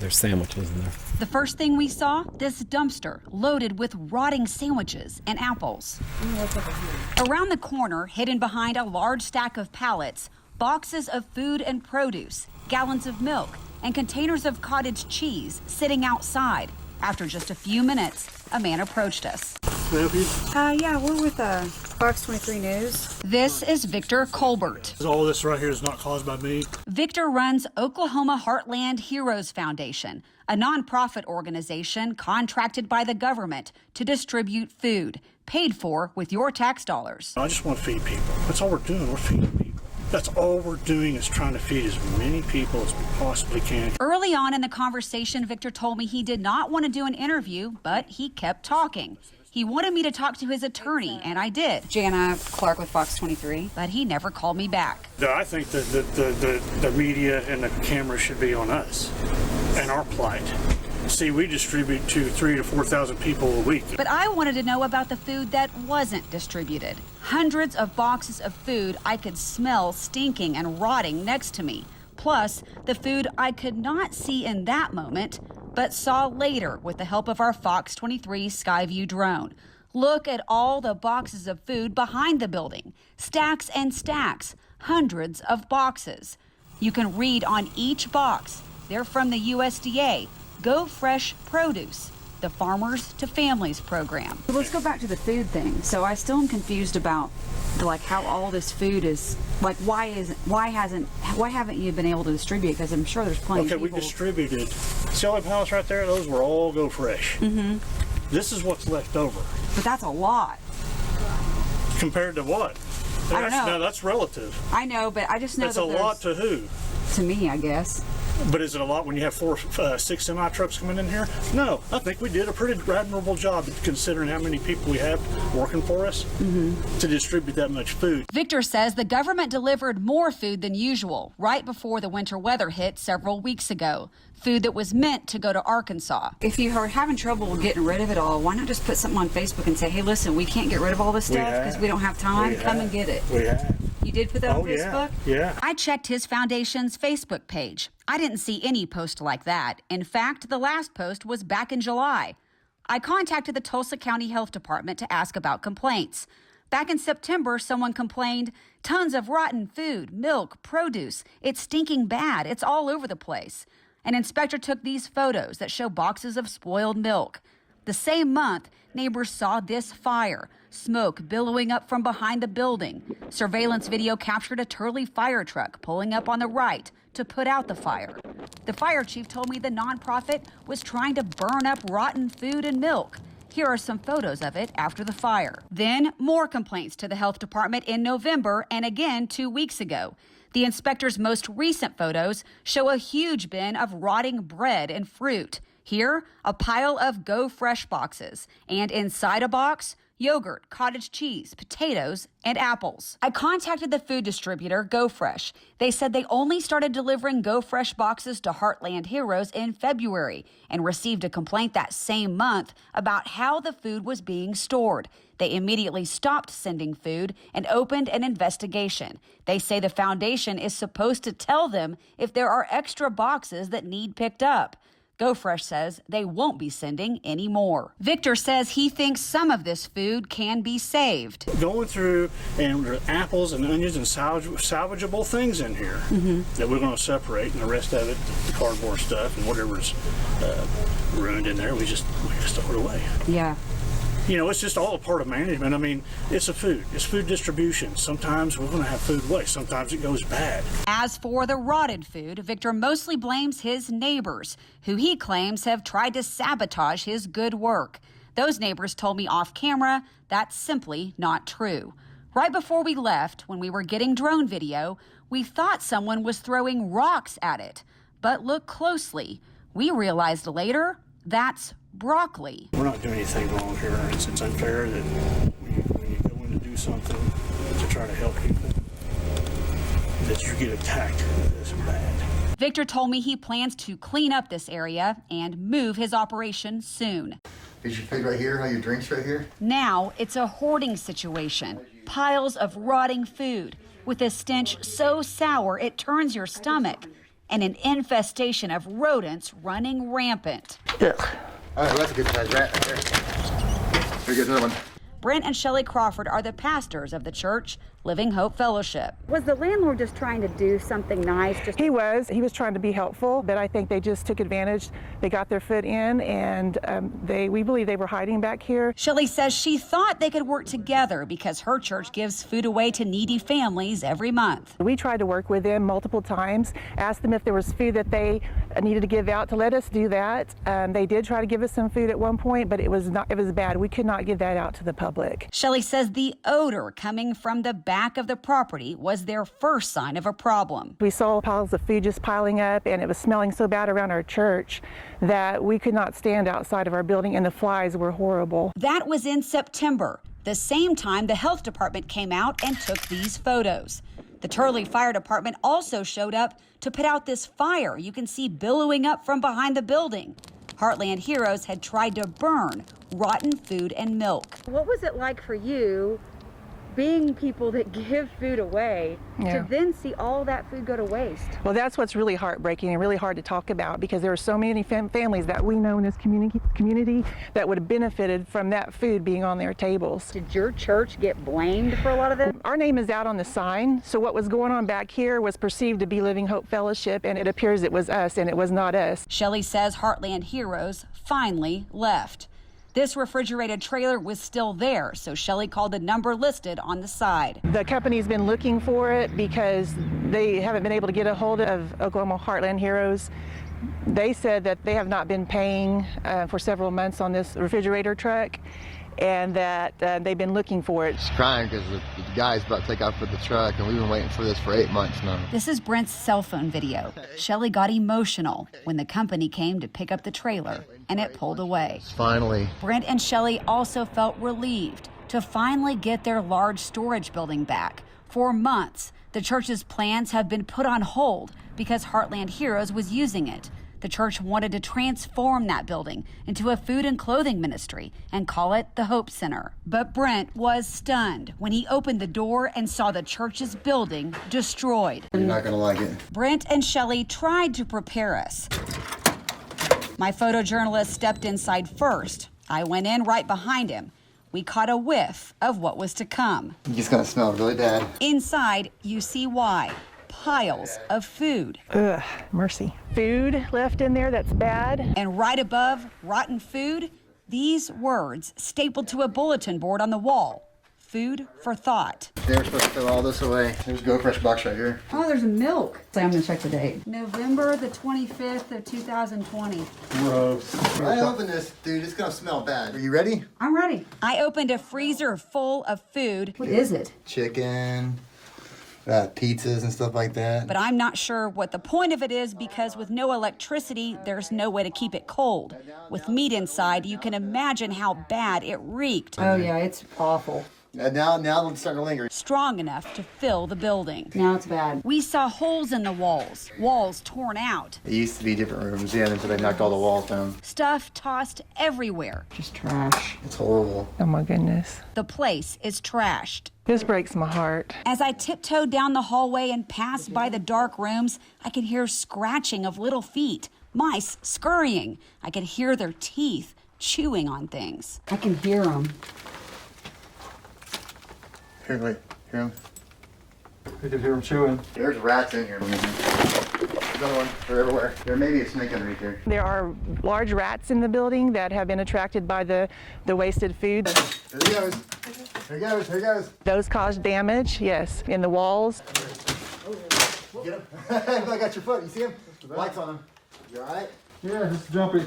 There's sandwiches in there. The first thing we saw, this dumpster loaded with rotting sandwiches and apples. Around the corner, hidden behind a large stack of pallets, boxes of food and produce, gallons of milk, and containers of cottage cheese sitting outside. After just a few minutes, a man approached us. Yeah, we're with Fox 23 News. This is Victor Colbert. All this right here is not caused by me. Victor runs Oklahoma Heartland Heroes Foundation, a nonprofit organization contracted by the government to distribute food, paid for with your tax dollars. I just want to feed people. That's all we're doing. We're feeding people. That's all we're doing is trying to feed as many people as we possibly can. Early on in the conversation, Victor told me he did not want to do an interview, but he kept talking. He wanted me to talk to his attorney, and I did. Janna Clark with Fox 23. But he never called me back. I think that the media and the camera should be on us and our plight. See, we distribute to 3,000 to 4,000 people a week. But I wanted to know about the food that wasn't distributed. Hundreds of boxes of food I could smell stinking and rotting next to me. Plus, the food I could not see in that moment, but saw later with the help of our Fox 23 Skyview drone. Look at all the boxes of food behind the building. Stacks and stacks, hundreds of boxes. You can read on each box. They're from the USDA, Go Fresh Produce, the Farmers to Families program. Let's go back to the food thing. So I still am confused about how all this food is, why haven't you been able to distribute? Because I'm sure there's plenty of people. Okay, we distributed. See all the pallets right there? Those were all Go Fresh. Mm-hmm. This is what's left over. But that's a lot. Compared to what? I don't know. No, that's relative. I know, but I just know It's that a lot to who? To me, I guess. But is it a lot when you have 6 semi trucks coming in here? No, I think we did a pretty admirable job considering how many people we have working for us to distribute that much food. Victor says the government delivered more food than usual right before the winter weather hit several weeks ago. Food that was meant to go to Arkansas. If you are having trouble getting rid of it all, why not just put something on Facebook and say, hey, listen, we can't get rid of all this stuff because we don't have time. Come and get it. We have. You did put that on Facebook? Yeah. I checked his foundation's Facebook page. I didn't see any post like that. In fact, the last post was back in July. I contacted the Tulsa County Health Department to ask about complaints. Back in September, someone complained, tons of rotten food, milk, produce. It's stinking bad. It's all over the place. An inspector took these photos that show boxes of spoiled milk. The same month, neighbors saw this fire, smoke billowing up from behind the building. Surveillance video captured a Turley fire truck pulling up on the right to put out the fire. The fire chief told me the nonprofit was trying to burn up rotten food and milk. Here are some photos of it after the fire. Then more complaints to the health department in November and again 2 weeks ago. The inspector's most recent photos show a huge bin of rotting bread and fruit. Here, a pile of Go Fresh boxes, and inside a box, yogurt, cottage cheese, potatoes, and apples. I contacted the food distributor, Go Fresh. They said they only started delivering Go Fresh boxes to Heartland Heroes in February and received a complaint that same month about how the food was being stored. They immediately stopped sending food and opened an investigation. They say the foundation is supposed to tell them if there are extra boxes that need picked up. GoFresh says they won't be sending any more. Victor says he thinks some of this food can be saved. Going through, and there are apples and onions and salvageable things in here that we're going to separate, and the rest of it, the cardboard stuff and whatever's ruined in there, we just throw it away. Yeah. You know, it's just all a part of management. I mean, it's food distribution. Sometimes we're going to have food waste. Sometimes it goes bad. As for the rotted food, Victor mostly blames his neighbors, who he claims have tried to sabotage his good work. Those neighbors told me off camera that's simply not true. Right before we left, when we were getting drone video, we thought someone was throwing rocks at it. But look closely. We realized later that's broccoli. We're not doing anything wrong here. It's unfair that when you go in to do something to try to help people, that you get attacked. It's bad. Victor told me he plans to clean up this area and move his operation soon. Is your food right here? All your drinks right here? Now it's a hoarding situation. Piles of rotting food with a stench so sour it turns your stomach. and an infestation of rodents running rampant. Ugh. All right, that's a good size rat right there. Here goes another one. Brent and Shelley Crawford are the pastors of the church, Living Hope Fellowship. Was the landlord just trying to do something nice? He was trying to be helpful, but I think they just took advantage. They got their foot in, and we believe they were hiding back here. Shelley says she thought they could work together because her church gives food away to needy families every month. We tried to work with them multiple times, asked them if there was food that they needed to give out to let us do that. They did try to give us some food at one point, but it was bad. We could not give that out to the public. Shelley says the odor coming from the back of the property was their first sign of a problem. We saw piles of food just piling up, and it was smelling so bad around our church that we could not stand outside of our building, and the flies were horrible. That was in September, the same time the health department came out and took these photos. The Turley Fire Department also showed up to put out this fire you can see billowing up from behind the building. Heartland Heroes had tried to burn rotten food and milk. What was it like for you, being people that give food away, to then see all that food go to waste? Well, that's what's really heartbreaking and really hard to talk about, because there are so many families that we know in this community that would have benefited from that food being on their tables. Did your church get blamed for a lot of this? Our name is out on the sign, so what was going on back here was perceived to be Living Hope Fellowship, and it appears it was us, and it was not us. Shelley says Heartland Heroes finally left. This refrigerated trailer was still there, so Shelley called the number listed on the side. The company's been looking for it because they haven't been able to get a hold of Oklahoma Heartland Heroes. They said that they have not been paying for several months on this refrigerator truck, and that they've been looking for it. Just crying because the guy's about to take off with the truck, and we've been waiting for this for 8 months now. This is Brent's cell phone video. Shelley got emotional when the company came to pick up the trailer, and it pulled away. Finally. Brent and Shelley also felt relieved to finally get their large storage building back. For months, the church's plans have been put on hold because Heartland Heroes was using it. The church wanted to transform that building into a food and clothing ministry and call it the Hope Center. But Brent was stunned when he opened the door and saw the church's building destroyed. You're not gonna like it. Brent and Shelley tried to prepare us. My photojournalist stepped inside first. I went in right behind him. We caught a whiff of what was to come. It's gonna smell really bad. Inside, you see why. Piles of food. Ugh, mercy. Food left in there that's bad. And right above rotten food, these words stapled to a bulletin board on the wall. Food for thought. They were supposed to throw all this away. There's a GoFresh box right here. Oh, there's milk. I'm gonna check the date. November the 25th of 2020. Gross. I open this, dude, it's gonna smell bad. Are you ready? I'm ready. I opened a freezer full of food, What is it? Chicken, pizzas and stuff like that. but I'm not sure what the point of it is because with no electricity, there's no way to keep it cold. With meat inside, you can imagine how bad it reeked. Oh yeah, it's awful. And now it's starting to linger. Strong enough to fill the building. Now it's bad. We saw holes in the walls torn out, It used to be different rooms, yeah, until they knocked all the walls down. stuff tossed everywhere. Just trash. It's horrible. Oh my goodness. The place is trashed. This breaks my heart. As I tiptoed down the hallway and passed by the dark rooms, I could hear scratching of little feet, mice scurrying. I could hear their teeth chewing on things. I can hear them. Here, wait, hear them? You can hear them chewing. There's rats in here. There's another one. They're everywhere. There may be a snake underneath here. There are large rats in the building that have been attracted by the wasted food. There he goes. There he goes. There he goes. Those caused damage, yes, in the walls. Get him. I got your foot. You see him? Lights on him. You all right? Yeah, just jumpy.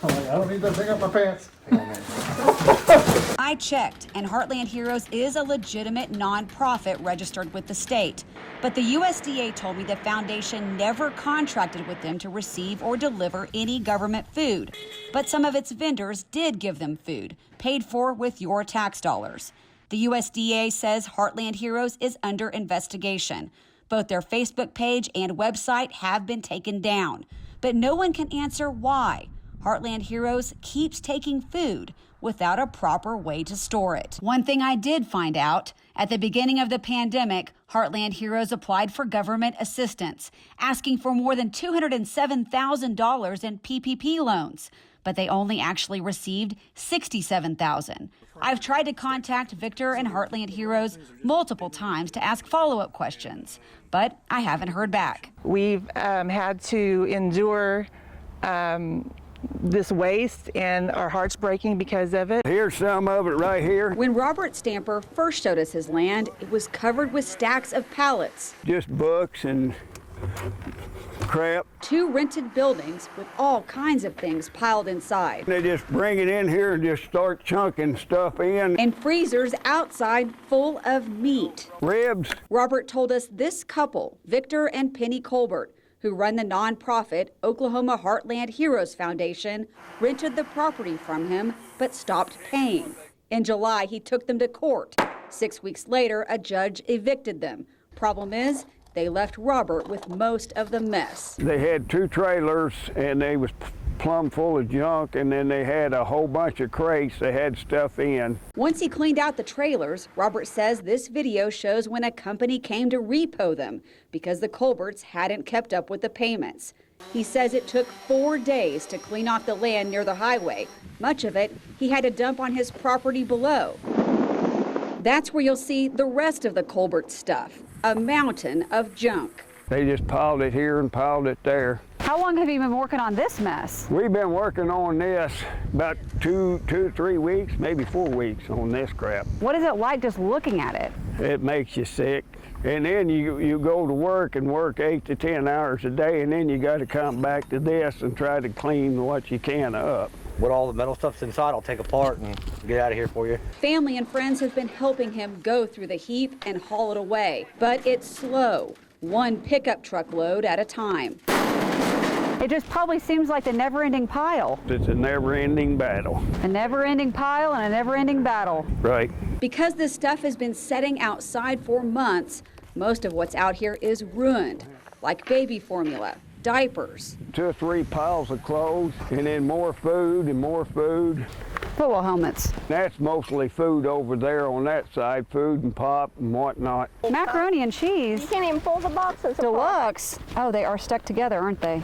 I'm like, I don't need that thing up my pants. Hang on, man. I checked, and Heartland Heroes is a legitimate nonprofit registered with the state. But the USDA told me the foundation never contracted with them to receive or deliver any government food. But some of its vendors did give them food, paid for with your tax dollars. The USDA says Heartland Heroes is under investigation. Both their Facebook page and website have been taken down. But no one can answer why. Heartland Heroes keeps taking food without a proper way to store it. One thing I did find out, at the beginning of the pandemic, Heartland Heroes applied for government assistance, asking for more than $207,000 in PPP loans, but they only actually received $67,000. I've tried to contact Victor and Heartland Heroes multiple times to ask follow-up questions, but I haven't heard back. We've had to endure this waste, and our heart's breaking because of it. Here's some of it right here. When Robert Stamper first showed us his land, it was covered with stacks of pallets. Just books and crap. 2 rented buildings with all kinds of things piled inside. They just bring it in here and just start chunking stuff in. And freezers outside full of meat. Ribs. Robert told us this couple, Victor and Penny Colbert, who run the nonprofit Oklahoma Heartland Heroes Foundation, rented the property from him but stopped paying. In July, he took them to court. 6 weeks later, a judge evicted them. Problem is, they left Robert with most of the mess. They had 2 trailers and they was plumb full of junk, and then they had a whole bunch of crates they had stuff in. Once he cleaned out the trailers, Robert says this video shows when a company came to repo them because the Colberts hadn't kept up with the payments. He says it took 4 days to clean off the land near the highway. Much of it he had to dump on his property below. That's where you'll see the rest of the Colbert stuff, a mountain of junk. They just piled it here and piled it there. How long have you been working on this mess? We've been working on this about 2 to 3 weeks, maybe 4 weeks on this crap. What is it like just looking at it? It makes you sick. And then you go to work and work 8 to 10 hours a day, and then you got to come back to this and try to clean what you can up. What all the metal stuff's inside, I'll take apart and get out of here for you. Family and friends have been helping him go through the heap and haul it away, but it's slow, 1 pickup truck load at a time. It just probably seems like a never-ending pile. It's a never-ending battle. A never-ending pile and a never-ending battle. Right. Because this stuff has been setting outside for months, most of what's out here is ruined, like baby formula, diapers. 2 or 3 piles of clothes, and then more food and more food. Football helmets. That's mostly food over there on that side, food and pop and whatnot. Macaroni and cheese. You can't even pull the boxes apart. Deluxe. Oh, they are stuck together, aren't they?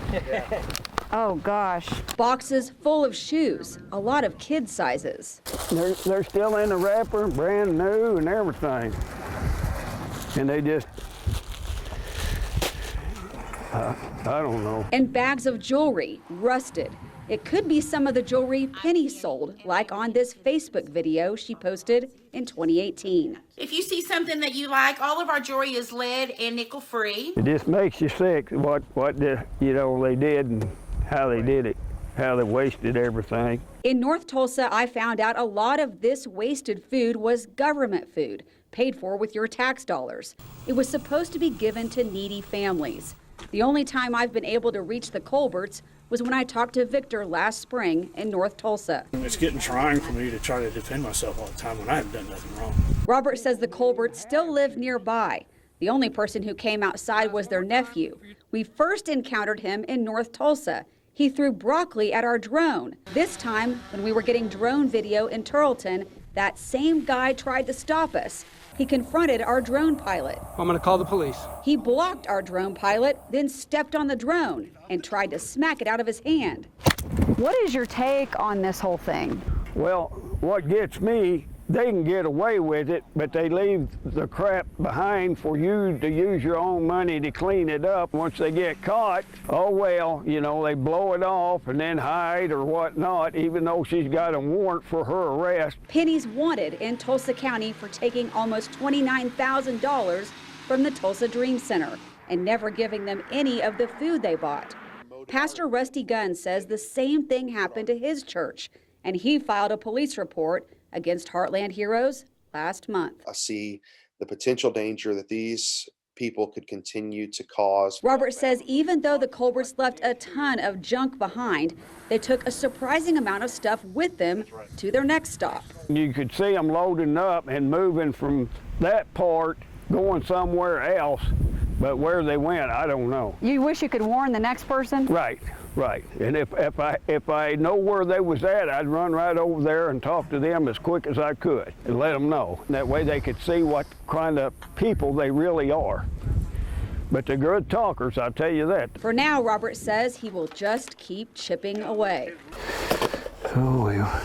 Oh, gosh. Boxes full of shoes, a lot of kid sizes. They're still in the wrapper, brand new and everything. And they just, I don't know. And bags of jewelry, rusted. It could be some of the jewelry Penny sold, like on this Facebook video she posted in 2018. If you see something that you like, all of our jewelry is lead and nickel free. It just makes you sick what they did and how they did it, how they wasted everything. In North Tulsa, I found out a lot of this wasted food was government food, paid for with your tax dollars. It was supposed to be given to needy families. The only time I've been able to reach the Colberts was when I talked to Victor last spring in North Tulsa. It's getting trying for me to try to defend myself all the time when I haven't done nothing wrong. Robert says the Colberts still live nearby. The only person who came outside was their nephew. We first encountered him in North Tulsa. He threw broccoli at our drone. This time, when we were getting drone video in Turleton, that same guy tried to stop us. He confronted our drone pilot. I'm gonna call the police. He blocked our drone pilot, then stepped on the drone and tried to smack it out of his hand. What is your take on this whole thing? Well, what gets me, they can get away with it, but they leave the crap behind for you to use your own money to clean it up. Once they get caught, oh well, they blow it off and then hide or whatnot, even though she's got a warrant for her arrest. Penny's wanted in Tulsa County for taking almost $29,000 from the Tulsa Dream Center and never giving them any of the food they bought. Pastor Rusty Gunn says the same thing happened to his church, and he filed a police report against Heartland Heroes last month. I see the potential danger that these people could continue to cause. Robert says even though the Colberts left a ton of junk behind, they took a surprising amount of stuff with them to their next stop. You could see them loading up and moving from that part, going somewhere else, but where they went, I don't know. You wish you could warn the next person? Right. Right, and if I know where they was at, I'd run right over there and talk to them as quick as I could and let them know. That way they could see what kind of people they really are. But they're good talkers, I'll tell you that. For now, Robert says he will just keep chipping away. Oh well.